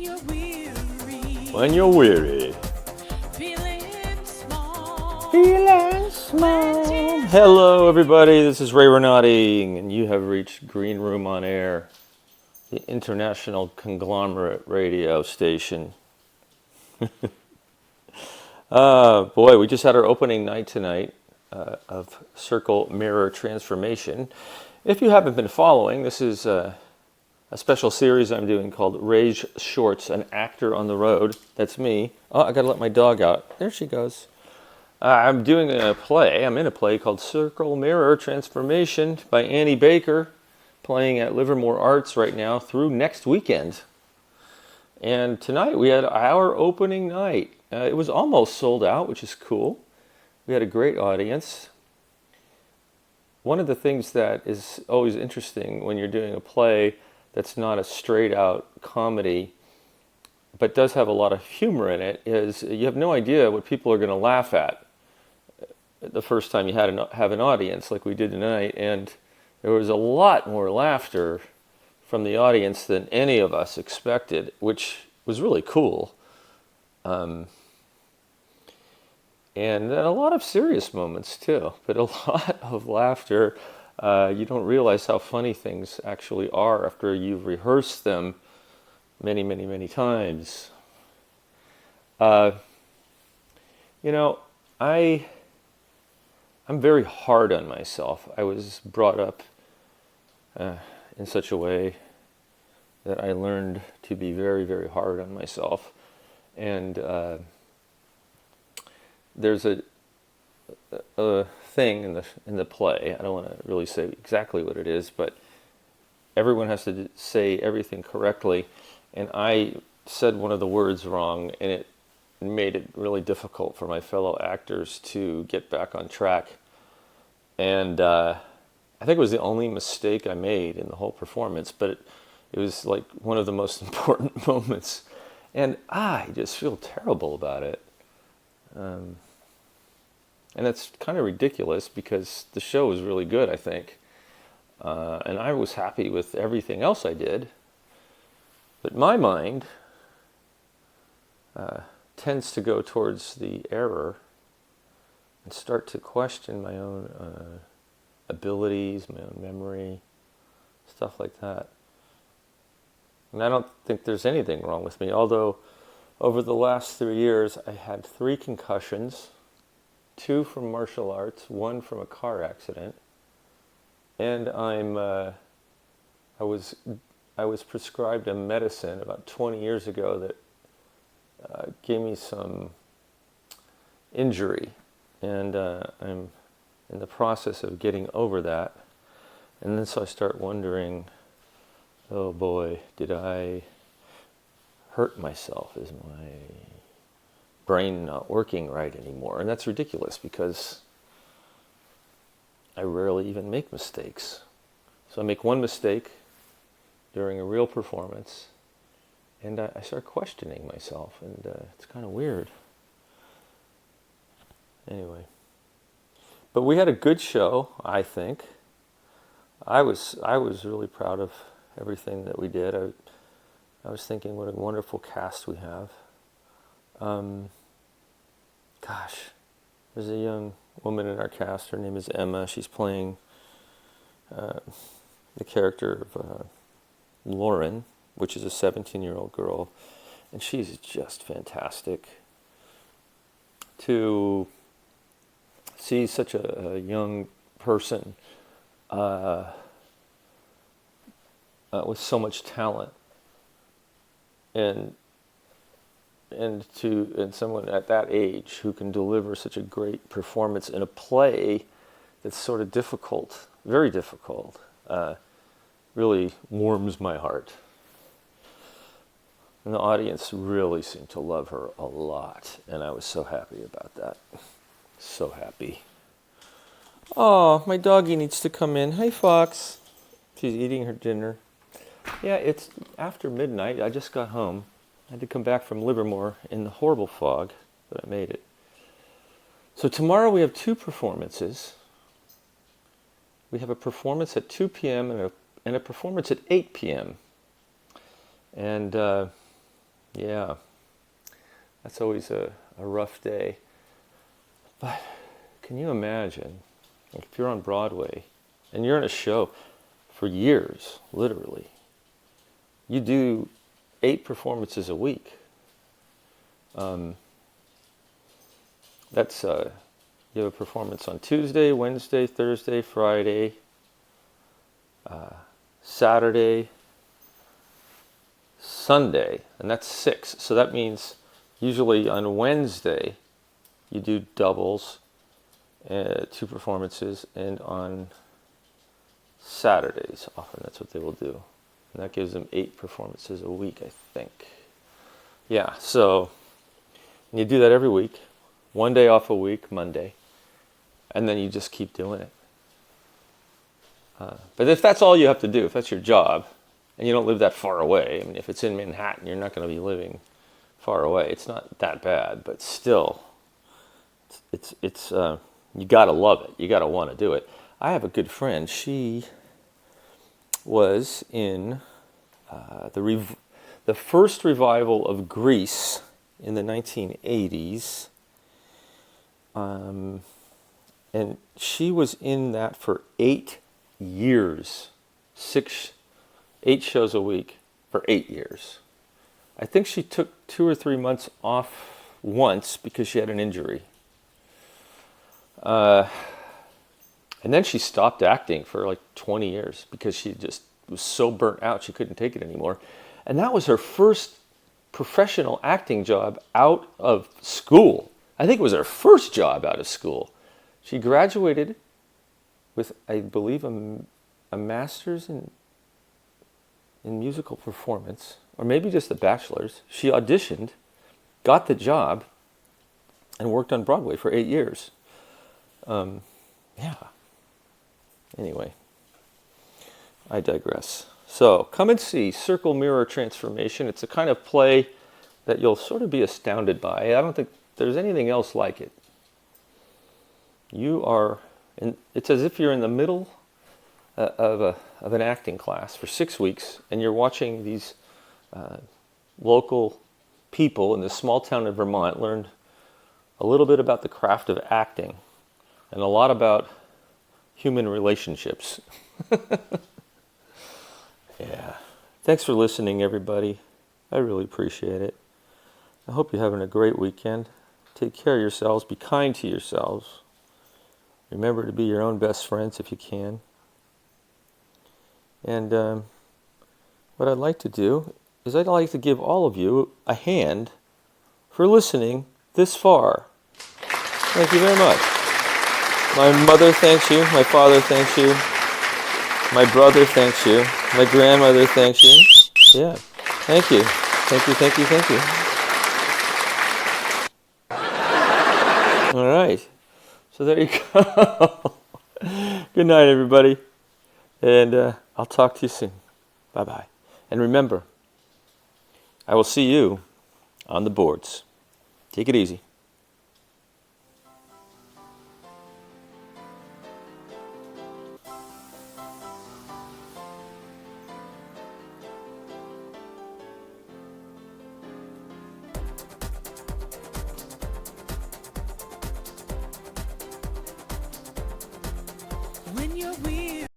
When you're weary. Feeling small. Feeling small. Hello, everybody. This is Ray Renati, and you have reached Green Room on Air, the international conglomerate radio station. Boy, we just had our opening night tonight of Circle Mirror Transformation. If you haven't been following, this is a special series I'm doing called Ray's Shorts, an actor on the road. That's me. Oh, I gotta let my dog out. There she goes. I'm doing a play. I'm in a play called Circle Mirror Transformation by Annie Baker, playing at Livermore Arts right now through next weekend. And tonight we had our opening night. It was almost sold out, which is cool. We had a great audience. One of the things that is always interesting when you're doing a play that's not a straight out comedy, but does have a lot of humor in it, is you have no idea what people are going to laugh at the first time you have an audience like we did tonight. And there was a lot more laughter from the audience than any of us expected, which was really cool. And a lot of serious moments too, but a lot of laughter. You don't realize how funny things actually are after you've rehearsed them many, many, many times. I'm very hard on myself. I was brought up in such a way that I learned to be very, very hard on myself. And there's a thing in the play. I don't want to really say exactly what it is, but everyone has to say everything correctly. And I said one of the words wrong, and it made it really difficult for my fellow actors to get back on track. And I think it was the only mistake I made in the whole performance, but it was like one of the most important moments. And I just feel terrible about it. And it's kind of ridiculous because the show was really good, I think. And I was happy with everything else I did. But my mind tends to go towards the error and start to question my own abilities, my own memory, stuff like that. And I don't think there's anything wrong with me, although over the last 3 years I had 3 concussions, 2 from martial arts, 1 from a car accident, and I was prescribed a medicine about 20 years ago that gave me some injury, and I'm in the process of getting over that. And then so I start wondering, oh boy, did I hurt myself? Is my brain not working right anymore? And that's ridiculous because I rarely even make mistakes. So I make one mistake during a real performance, and I start questioning myself, and it's kind of weird. Anyway, but we had a good show, I think. I was really proud of everything that we did. I was thinking what a wonderful cast we have. There's a young woman in our cast. Her name is Emma. She's playing the character of Lauren, which is a 17-year-old girl, and she's just fantastic. To see such a young person with so much talent, and someone at that age who can deliver such a great performance in a play that's sort of difficult, very difficult, really warms my heart. And the audience really seemed to love her a lot, and I was so happy about that. So happy. Oh, my doggie needs to come in. Hi, Fox. She's eating her dinner. Yeah, it's after midnight. I just got home. I had to come back from Livermore in the horrible fog, but I made it. So tomorrow we have 2 performances. We have a performance at 2 p.m. and a performance at 8 p.m. And Yeah, that's always a rough day. But can you imagine, like, if you're on Broadway and you're in a show for years, literally, you do 8 performances a week. That's you have a performance on Tuesday, Wednesday, Thursday, Friday, Saturday, Sunday, and that's 6. So that means usually on Wednesday you do doubles, 2 performances, and on Saturdays often that's what they will do. And that gives them 8 performances a week, I think. Yeah, so you do that every week. 1 day off a week, Monday. And then you just keep doing it. But if that's all you have to do, if that's your job, and you don't live that far away, I mean, if it's in Manhattan, you're not going to be living far away. It's not that bad, but still, it's you got to love it. You got to want to do it. I have a good friend. She was in the first revival of Grease in the 1980s. And she was in that for 8 years. 8 shows a week for 8 years. I think she took 2 or 3 months off once because she had an injury. And then she stopped acting for like 20 years because she just was so burnt out she couldn't take it anymore. And that was her first professional acting job out of school. I think it was her first job out of school. She graduated with, I believe, a master's in musical performance, or maybe just a bachelor's. She auditioned, got the job, and worked on Broadway for 8 years. Yeah. Anyway, I digress. So, come and see Circle Mirror Transformation. It's a kind of play that you'll sort of be astounded by. I don't think there's anything else like it. It's as if you're in the middle of an acting class for 6 weeks, and you're watching these local people in this small town in Vermont learn a little bit about the craft of acting and a lot about human relationships. Yeah. Thanks for listening, everybody. I really appreciate it. I hope you're having a great weekend. Take care of yourselves. Be kind to yourselves. Remember to be your own best friends if you can. And what I'd like to do is I'd like to give all of you a hand for listening this far. Thank you very much. My mother thanks you. My father thanks you. My brother thanks you. My grandmother thanks you. Yeah. Thank you. Thank you, thank you, thank you. All right. So there you go. Good night, everybody. And I'll talk to you soon. Bye-bye. And remember, I will see you on the boards. Take it easy. When you're weary.